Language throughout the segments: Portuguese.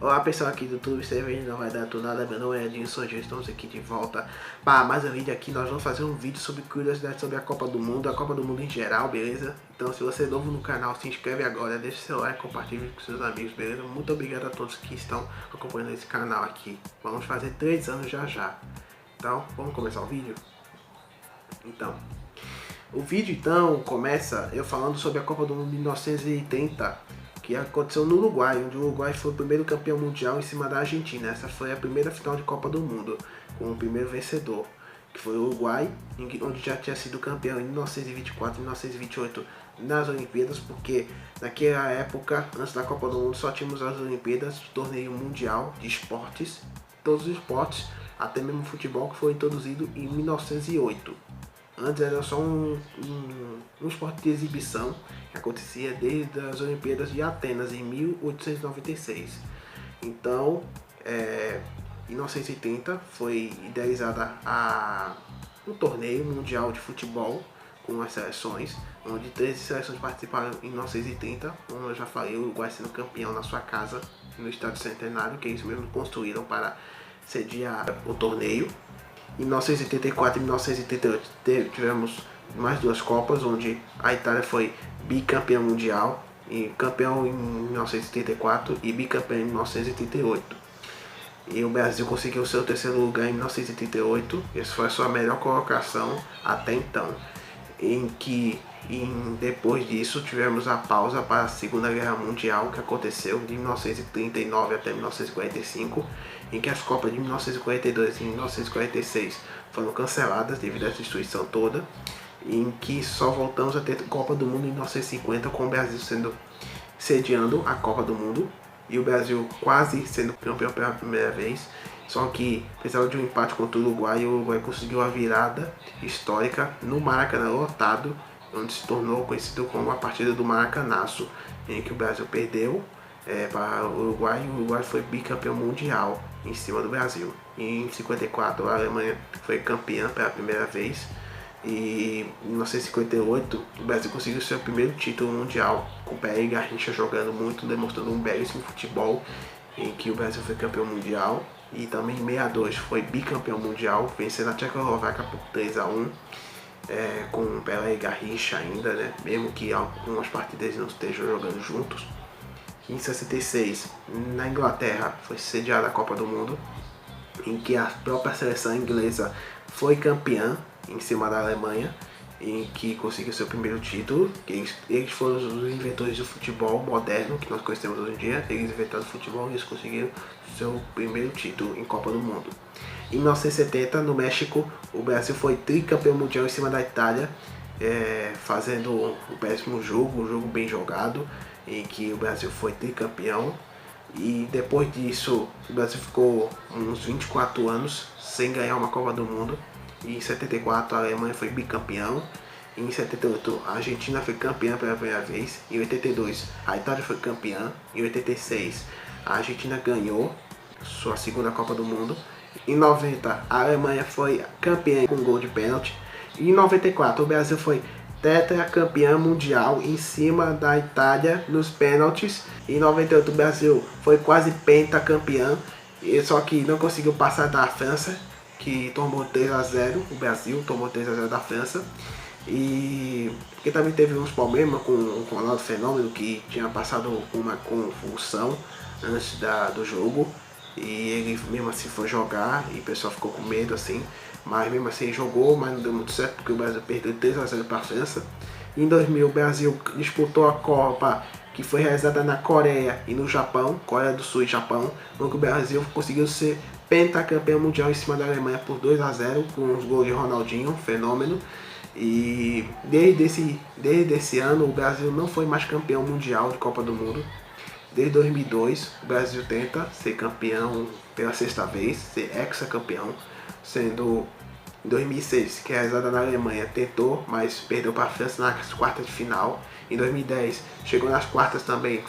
Olá pessoal aqui do YouTube, cerveja não vai dar tudo nada, meu nome é Edinson, já estamos aqui de volta para mais um vídeo aqui. Nós vamos fazer um vídeo sobre curiosidades sobre a Copa do Mundo em geral, beleza? Então se você é novo no canal, se inscreve agora, deixa seu like, compartilhe com seus amigos, beleza? Muito obrigado a todos que estão acompanhando esse canal aqui. Vamos fazer 3 anos já. Então, vamos começar o vídeo? Então, o vídeo começa eu falando sobre a Copa do Mundo de 1930, que aconteceu no Uruguai, onde o Uruguai foi o primeiro campeão mundial em cima da Argentina. Essa foi a primeira final de Copa do Mundo, com o primeiro vencedor, que foi o Uruguai, onde já tinha sido campeão em 1924 e 1928 nas Olimpíadas, porque naquela época, antes da Copa do Mundo, só tínhamos as Olimpíadas, torneio mundial de esportes, todos os esportes, até mesmo futebol, que foi introduzido em 1908. Antes era só um esporte de exibição que acontecia desde as Olimpíadas de Atenas em 1896. Então, em 1930 foi idealizada um torneio mundial de futebol com as seleções, onde 13 seleções participaram em 1930, como eu já falei, o Uruguai sendo campeão na sua casa, no Estádio Centenário, que eles mesmos construíram para sediar o torneio. Em 1984 e 1938 tivemos mais duas Copas, onde a Itália foi bicampeã mundial, e campeão em 1934 e bicampeão em 1938. E o Brasil conseguiu seu terceiro lugar em 1938, essa foi a sua melhor colocação até então. Depois disso tivemos a pausa para a Segunda Guerra Mundial, que aconteceu de 1939 até 1945, em que as Copas de 1942 e 1946 foram canceladas devido à destruição toda, em que só voltamos a ter Copa do Mundo em 1950, com o Brasil sediando a Copa do Mundo e o Brasil quase sendo campeão pela primeira vez. Só que precisava de um empate contra o Uruguai, e o Uruguai conseguiu a virada histórica no Maracanã lotado, onde se tornou conhecido como a partida do Maracanaço, em que o Brasil perdeu para o Uruguai, e o Uruguai foi bicampeão mundial em cima do Brasil. E em 54 a Alemanha foi campeã pela primeira vez, e em 1958 o Brasil conseguiu seu primeiro título mundial, com Pelé e Garrincha jogando muito, demonstrando um belíssimo futebol, em que o Brasil foi campeão mundial. E também em 62 foi bicampeão mundial, vencendo a Tchecoslováquia por 3-1, com Pelé e Garrincha ainda, né? Mesmo que algumas partidas não estejam jogando juntos. Em 66, na Inglaterra, foi sediada a Copa do Mundo, em que a própria seleção inglesa foi campeã em cima da Alemanha, em que conseguiu seu primeiro título. Eles foram os inventores do futebol moderno que nós conhecemos hoje em dia. Eles inventaram o futebol e eles conseguiram seu primeiro título em Copa do Mundo. Em 1970, no México, o Brasil foi tricampeão mundial em cima da Itália, fazendo um péssimo jogo, um jogo bem jogado, em que o Brasil foi tricampeão. E depois disso, o Brasil ficou uns 24 anos sem ganhar uma Copa do Mundo. Em 74 a Alemanha foi bicampeão, em 78 a Argentina foi campeã pela primeira vez, em 82 a Itália foi campeã, em 86 a Argentina ganhou sua segunda Copa do Mundo, em 90 a Alemanha foi campeã com gol de pênalti, e em 94 o Brasil foi tetracampeão mundial em cima da Itália nos pênaltis. Em 98 o Brasil foi quase pentacampeão, só que não conseguiu passar da França, que tomou 3-0, o Brasil tomou 3-0 da França, e porque também teve uns problemas com o Ronaldo Fenômeno, que tinha passado uma convulsão antes do jogo, e ele mesmo assim foi jogar, e o pessoal ficou com medo assim, mas mesmo assim jogou, mas não deu muito certo, porque o Brasil perdeu 3-0 para a França. Em 2000 o Brasil disputou a Copa, que foi realizada na Coreia e no Japão, Coreia do Sul e Japão, onde o Brasil conseguiu ser pentacampeão mundial em cima da Alemanha por 2-0, com os gols de Ronaldinho, fenômeno. E desde esse ano o Brasil não foi mais campeão mundial de Copa do Mundo. Desde 2002 o Brasil tenta ser campeão pela sexta vez, ser hexacampeão, sendo em 2006, que é realizada na Alemanha, tentou, mas perdeu para a França nas quartas de final. Em 2010 chegou nas quartas também,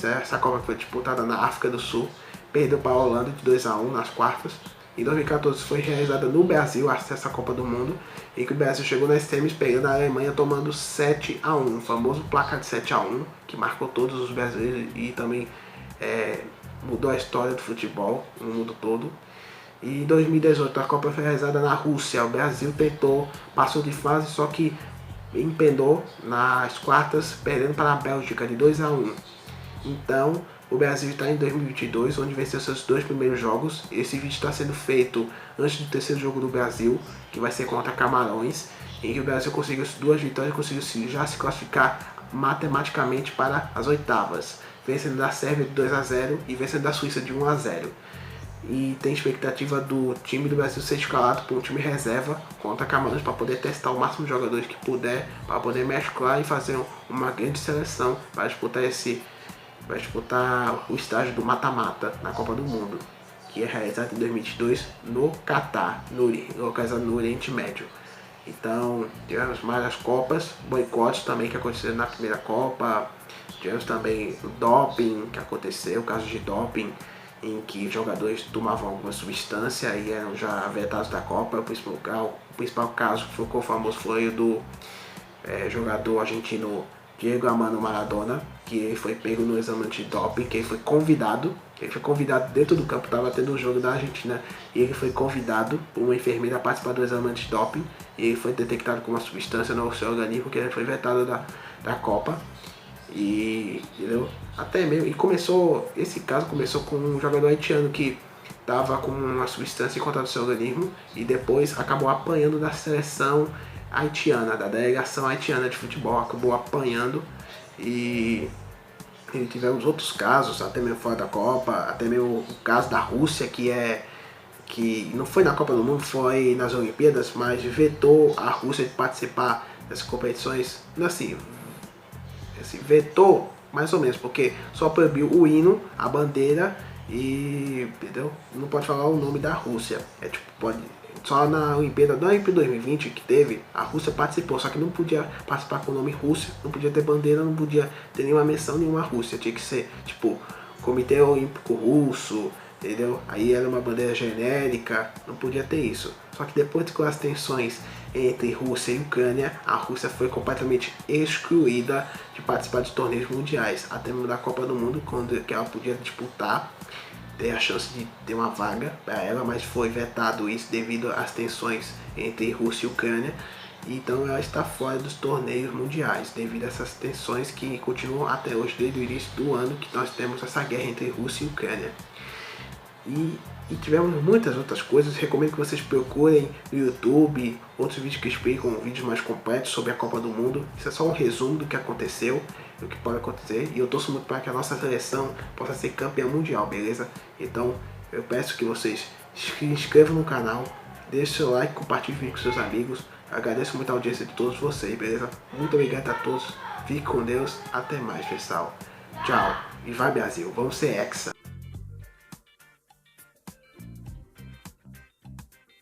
essa Copa foi disputada na África do Sul, perdeu para a Holanda de 2-1 nas quartas. Em 2014 foi realizada no Brasil essa Copa do Mundo, em que o Brasil chegou nas semis pegando a Alemanha tomando 7-1, o famoso placar de 7-1, que marcou todos os brasileiros e também mudou a história do futebol no mundo todo. E em 2018 a Copa foi realizada na Rússia. O Brasil tentou, passou de fase, só que empenou nas quartas, perdendo para a Bélgica de 2-1. Então, o Brasil está em 2022, onde venceu seus 2 primeiros jogos. Esse vídeo está sendo feito antes do terceiro jogo do Brasil, que vai ser contra Camarões, em que o Brasil conseguiu 2 vitórias e conseguiu já se classificar matematicamente para as oitavas, vencendo da Sérvia de 2-0 e vencendo da Suíça de 1-0. E tem expectativa do time do Brasil ser escalado por um time reserva contra Camarões para poder testar o máximo de jogadores que puder, para poder mesclar e fazer uma grande seleção para disputar o estágio do mata-mata na Copa do Mundo, que é realizado em 2022 no Catar, localizado no Oriente Médio. Então, tivemos várias Copas, boicotes também que aconteceram na primeira Copa, tivemos também o doping que aconteceu, casos de doping, em que jogadores tomavam alguma substância e eram já vetados da Copa. O principal caso que ficou famoso foi o do jogador argentino Diego Armando Maradona, que ele foi pego no exame antidoping, que ele foi convidado dentro do campo, estava tendo um jogo da Argentina, e ele foi convidado por uma enfermeira a participar do exame antidoping, e ele foi detectado com uma substância no seu organismo, que ele foi vetado da Copa. E entendeu? Até mesmo, esse caso começou com um jogador haitiano que estava com uma substância encontrada no seu organismo e depois acabou apanhando da seleção haitiana, da delegação haitiana de futebol, acabou apanhando. E tivemos outros casos, até mesmo fora da Copa, até mesmo o caso da Rússia, que não foi na Copa do Mundo, foi nas Olimpíadas, mas vetou a Rússia de participar das competições, assim, vetou mais ou menos, porque só proibiu o hino, a bandeira e, entendeu? Não pode falar o nome da Rússia. Só na Olimpíada 2020 que teve, a Rússia participou, só que não podia participar com o nome Rússia, não podia ter bandeira, não podia ter nenhuma menção, nenhuma Rússia. Tinha que ser, tipo, Comitê Olímpico Russo, entendeu? Aí era uma bandeira genérica, não podia ter isso. Só que depois com as tensões entre Rússia e Ucrânia, a Rússia foi completamente excluída de participar de torneios mundiais, até mesmo da Copa do Mundo, quando ela podia disputar, ter a chance de ter uma vaga para ela, mas foi vetado isso devido às tensões entre Rússia e Ucrânia. Então ela está fora dos torneios mundiais devido a essas tensões que continuam até hoje, desde o início do ano, que nós temos essa guerra entre Rússia e Ucrânia. E tivemos muitas outras coisas. Recomendo que vocês procurem no YouTube outros vídeos que explicam, vídeos mais completos sobre a Copa do Mundo. Isso é só um resumo do que aconteceu e o que pode acontecer. E eu torço muito para que a nossa seleção possa ser campeã mundial, beleza? Então eu peço que vocês se inscrevam no canal, deixem seu like, compartilhem com seus amigos. Agradeço muito a audiência de todos vocês, beleza? Muito obrigado a todos. Fique com Deus. Até mais, pessoal. Tchau. E vai, Brasil. Vamos ser hexa.